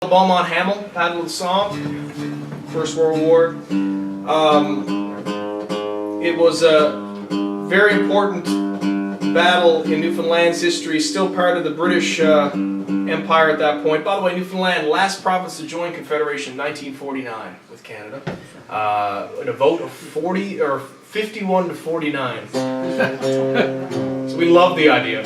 Beaumont Hamel, Battle of the Somme, First World War. It was a very important battle in Newfoundland's history, still part of the British Empire at that point. By the way, Newfoundland, last province to join Confederation, 1949 with Canada, in a vote of 51 to 49. So we love the idea.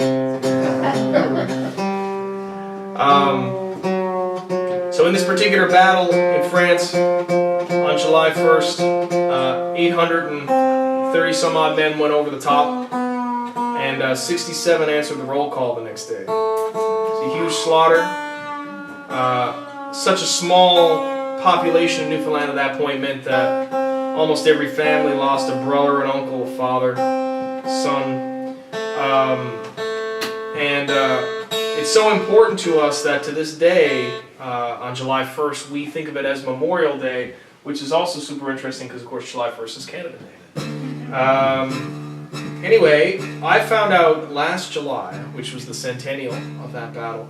So in this particular battle in France, on July 1st, 830 some odd men went over the top, and 67 answered the roll call the next day. It's a huge slaughter. Such a small population in Newfoundland at that point meant that almost every family lost a brother, an uncle, a father, son. It's so important to us that to this day, on July 1st, we think of it as Memorial Day, which is also super interesting because, of course, July 1st is Canada Day. Anyway, I found out last July, which was the centennial of that battle,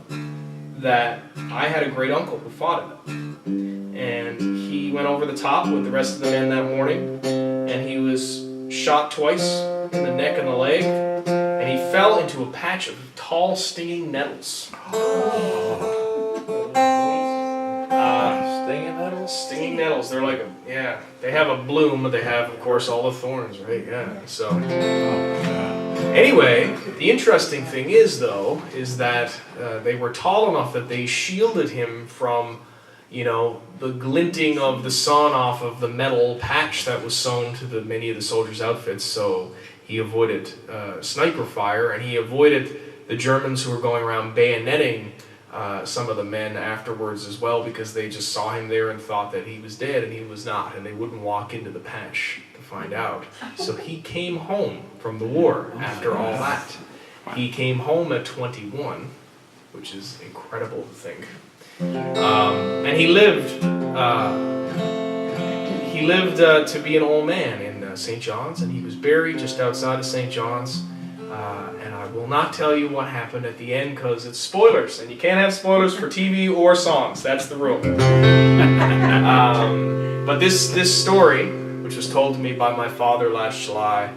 that I had a great uncle who fought in it. And he went over the top with the rest of the men that morning, and he was shot twice in the neck and the leg, and he fell into a patch of tall, stinging nettles. Stinging nettles? Stinging nettles. They're like, they have a bloom, but they have, of course, all the thorns, right? Yeah. So, anyway, the interesting thing is, though, is that they were tall enough that they shielded him from, the glinting of the sun off of the metal patch that was sewn to many of the soldiers' outfits. So he avoided sniper fire, and he avoided the Germans who were going around bayoneting some of the men afterwards as well, because they just saw him there and thought that he was dead, and he was not, and they wouldn't walk into the patch to find out. So he came home from the war after all that. He came home at 21, which is incredible to think. And he lived to be an old man in St. John's, and he was buried just outside of St. John's. And I will not tell you what happened at the end because it's spoilers, and you can't have spoilers for TV or songs. That's the rule. But this story, which was told to me by my father last July,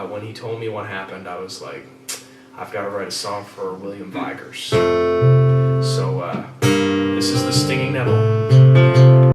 when he told me what happened, I was like, I've got to write a song for William Vigors. So this is The Stinging Nettle.